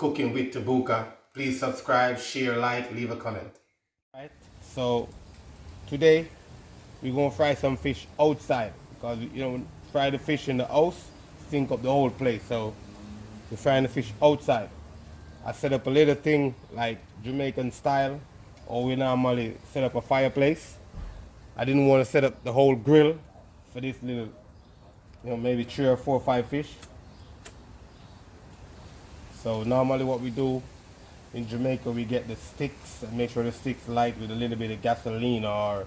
cooking with Bouka. Please subscribe, share, like, leave a comment. Right. So today we're gonna fry some fish outside because fry the fish in the house, stink up the whole place. So we're frying the fish outside. I set up a little thing like Jamaican style, or we normally set up a fireplace. I didn't want to set up the whole grill for this little, maybe 3 or 4 or 5 fish. So normally what we do in Jamaica, we get the sticks and make sure the sticks light with a little bit of gasoline or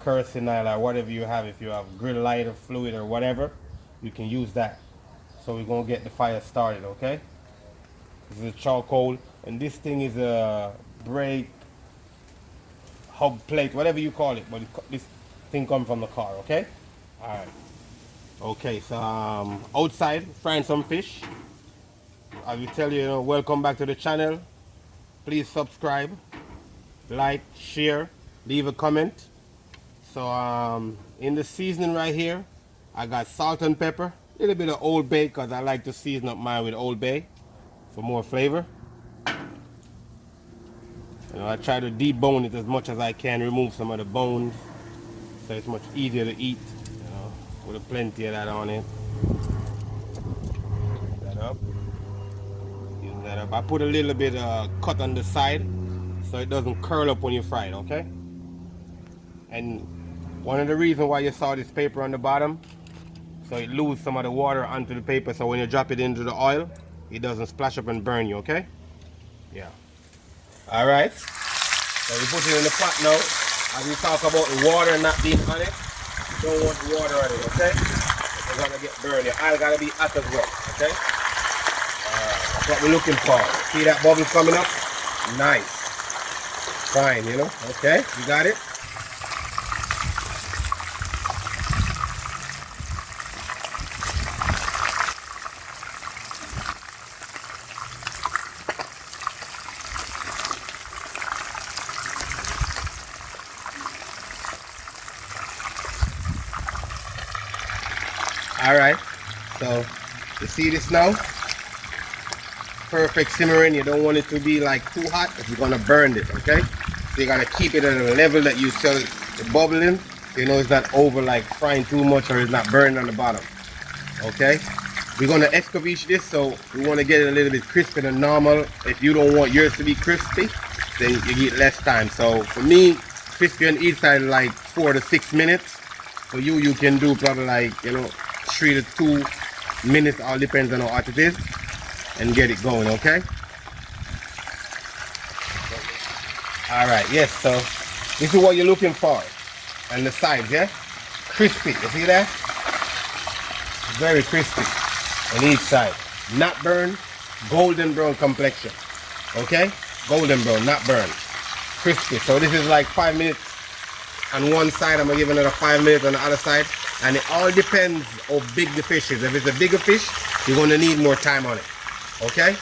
kerosene oil or whatever you have. If you have grill lighter fluid or whatever, you can use that. So we're gonna get the fire started, okay? This is a charcoal, and this thing is a brake hub plate, whatever you call it, but this thing comes from the car, okay? All right. Okay, so outside frying some fish. I will tell you, welcome back to the channel. Please subscribe, like, share, leave a comment. So in the seasoning right here, I got salt and pepper, a little bit of Old Bay because I like to season up mine with Old Bay for more flavor. I try to debone it as much as I can, remove some of the bones, so it's much easier to eat. With plenty of that on it. That up. Use that up. I put a little bit cut on the side so it doesn't curl up when you fry it, okay? And one of the reasons why you saw this paper on the bottom, so it loses some of the water onto the paper, so when you drop it into the oil, it doesn't splash up and burn you, okay? Yeah. All right. So we put it in the pot now. As we talk about the water not being on it, you don't want the water on it, okay? It's gonna get burned. Your oil gotta be hot as well, okay? That's what we're looking for. See that bubble coming up? Nice. Fine, okay? You got it? All right, so you see this now? Perfect simmering. You don't want it to be like too hot if you're gonna burn it, okay? So you gotta keep it at a level that you sell it bubbling. It's not over like frying too much or it's not burning on the bottom, okay? We're gonna Escovitch this, so we want to get it a little bit crispy than normal. If you don't want yours to be crispy, then you get less time. So for me, crispy on each side like 4 to 6 minutes. For you can do probably like 3 to 2 minutes, all depends on how hot it is, and get it going, okay? All right, yes, so this is what you're looking for on the sides, yeah? Crispy, you see that? Very crispy on each side. Not burned, golden brown complexion, okay? Golden brown, not burned. Crispy, so this is like 5 minutes on one side. I'm gonna give another 5 minutes on the other side. And it all depends how big the fish is. If it's a bigger fish, you're going to need more time on it. Okay?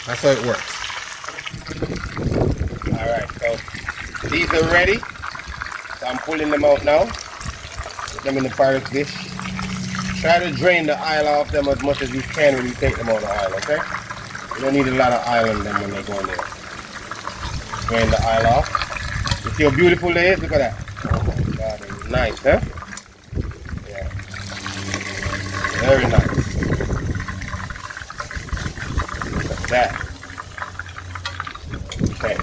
That's how it works. Alright, so these are ready. So I'm pulling them out now. Put them in the pirate dish. Try to drain the oil off them as much as you can when you take them out of the oil, okay? You don't need a lot of oil on them when they go in there. Drain the oil off. You see how beautiful they is? Look at that. Oh my God, it's nice, huh? Very nice. Like that. Okay.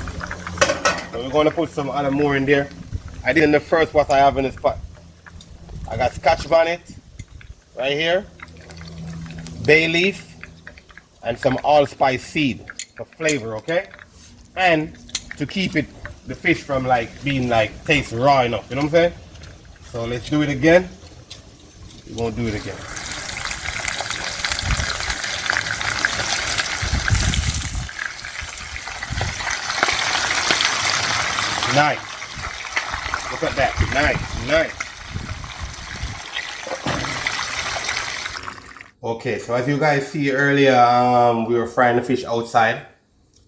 So we're going to put some other more in there. I did in the first what I have in this pot. I got Scotch bonnet right here, bay leaf, and some allspice seed for flavor, okay? And to keep the fish from being taste raw enough, you know what I'm saying? So let's do it again. We're going to do it again. Nice. Look at that. Nice, nice. Okay, so as you guys see earlier, we were frying the fish outside.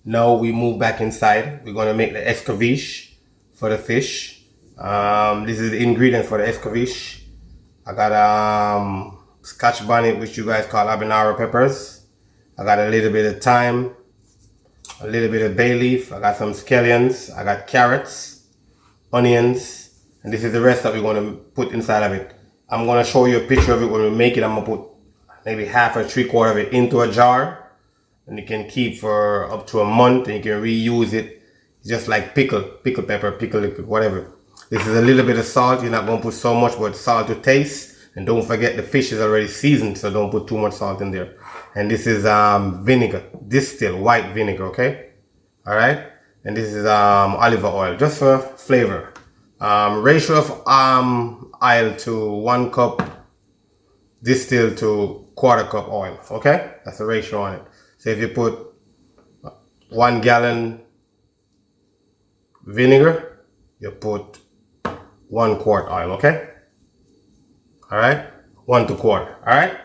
Now we move back inside. We're gonna make the Escovitch for the fish. This is the ingredient for the Escovitch. I got Scotch bonnet, which you guys call habanero peppers. I got a little bit of thyme, a little bit of bay leaf. I got some scallions. I got carrots, onions, and this is the rest that we're going to put inside of it. I'm going to show you a picture of it when we make it. I'm going to put maybe half or 3/4 of it into a jar, and you can keep for up to a month, and you can reuse it just like pickle pepper, pickle liquid, whatever. This is a little bit of salt. You're not going to put so much, but salt to taste. And don't forget the fish is already seasoned, so don't put too much salt in there. And this is vinegar, distilled white vinegar, okay? All right. And this is olive oil, just for flavor. Ratio of oil to 1 cup distilled to 1/4 cup oil, okay? That's the ratio on it. So if you put 1 gallon vinegar, you put 1 quart oil, okay? All right, 1 to 1/4. All right,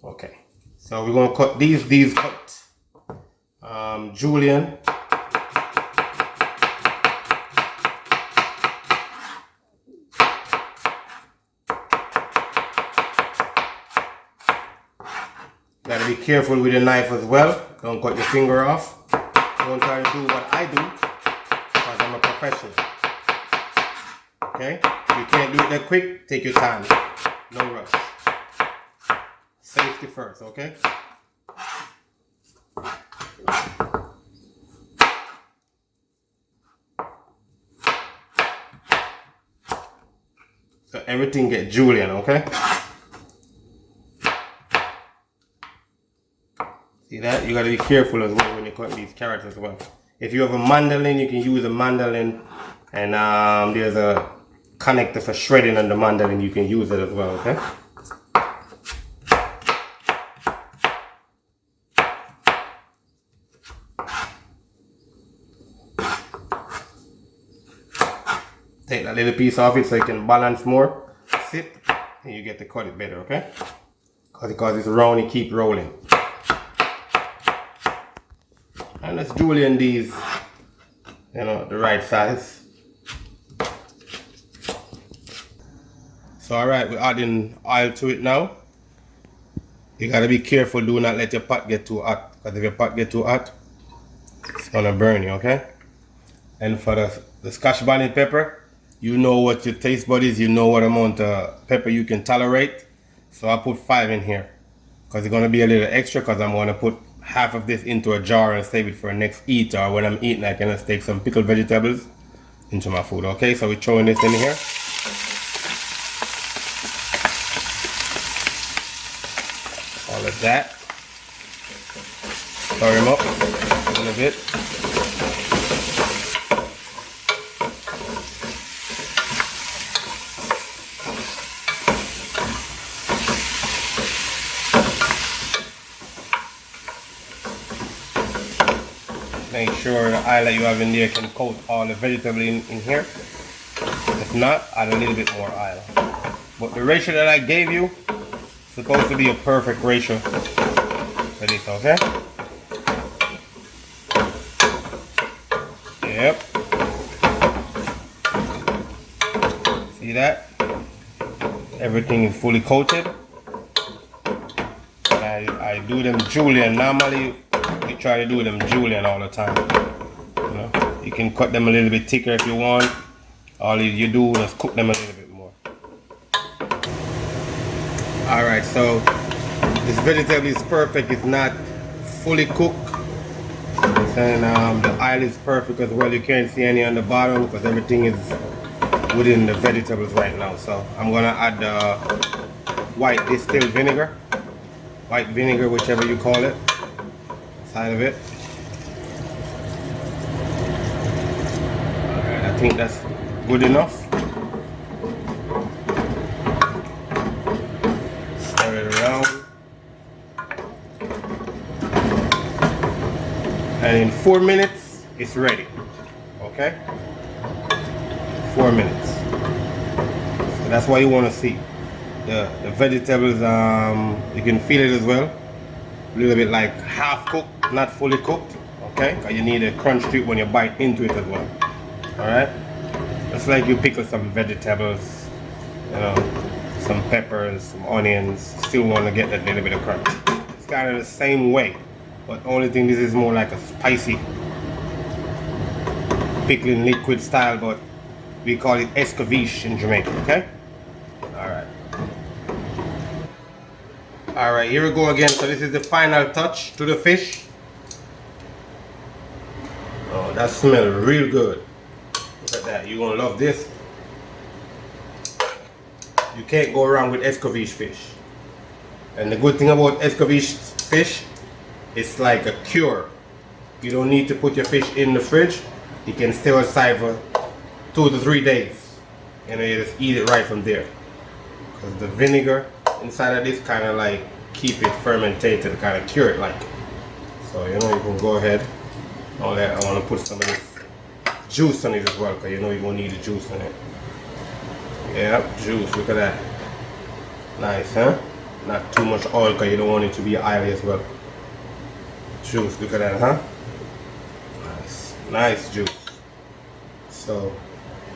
okay. So we're gonna cut these cut. Julian. Gotta be careful with the knife as well. Don't cut your finger off. Don't try to do what I do, because I'm a professional. Okay? If you can't do it that quick, take your time. No rush. Safety first, okay? So everything get Julian, okay? See that? You gotta be careful as well when you cut these carrots as well. If you have a mandolin, you can use a mandolin, and there's a connector for shredding on the mandolin. You can use it as well, okay? Take that little piece off it so you can balance more. Sit, and you get to cut it better, okay? Because it's round, you keep rolling. And let's Julian these, you know, the right size. So alright, we're adding oil to it now. You gotta be careful, do not let your pot get too hot, because if your pot get too hot, it's gonna burn you, okay? And for the Scotch bonnet pepper, you know what your taste bud is, you know what amount of pepper you can tolerate. So I put 5 in here, because it's gonna be a little extra, because I'm gonna put half of this into a jar and save it for next eat, or when I'm eating I can just take some pickled vegetables into my food, okay? So we're throwing this in here. All of that. Stir them up a little bit. Make sure the oil that you have in there can coat all the vegetable in here. If not, add a little bit more oil. But the ratio that I gave you is supposed to be a perfect ratio for this, okay? Yep. See that? Everything is fully coated. I do them Julian. Normally we try to do them Julian all the time. You know, you can cut them a little bit thicker if you want. All you do is cook them a little bit more. Alright, so this vegetable is perfect. It's not fully cooked. And the oil is perfect as well. You can't see any on the bottom because everything is within the vegetables right now. So I'm gonna add the white distilled vinegar. White vinegar, whichever you call it. Side of it. Alright, I think that's good enough. Stir it around. And in 4 minutes, it's ready. Okay? 4 minutes. So that's what you want to see. The vegetables, you can feel it as well. A little bit like half cooked, not fully cooked. Okay? Because you need a crunch to it when you bite into it as well. Alright? Just like you pickle some vegetables, you know, some peppers, some onions, still want to get that little bit of crunch. It's kind of the same way, but only thing this is more like a spicy pickling liquid style, but we call it Escovitch in Jamaica, okay? Alright. Alright, here we go again. So this is the final touch to the fish. Oh, that smells real good. Look at that. You're going to love this. You can't go wrong with Escovitch fish. And the good thing about Escovitch fish, it's like a cure. You don't need to put your fish in the fridge. You can stay outside for 2 to 3 days. And you just eat it right from there. Because the vinegar inside of this kind of like keep it fermented, kind of cure it like. So you know, you can go ahead. All that, I want to put some of this juice on it as well, because you know you're going to need the juice in it. Yeah, juice, look at that. Nice, huh? Not too much oil, because you don't want it to be oily as well. Juice, look at that, huh? Nice, nice juice. So,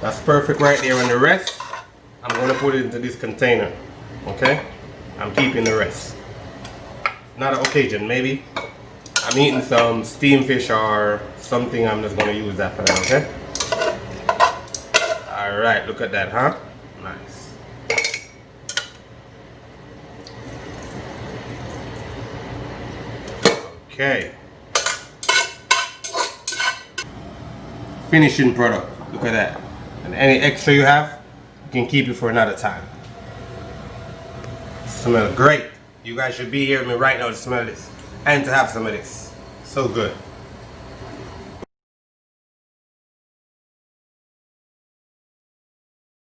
that's perfect right there. And the rest, I'm going to put it into this container, okay? I'm keeping the rest. Not an occasion, maybe. I'm eating some steamed fish or something. I'm just going to use that for now, okay? Alright, look at that, huh? Nice. Okay. Finishing product. Look at that. And any extra you have, you can keep it for another time. Smells great. You guys should be here with me right now to smell this and to have some of this. So good.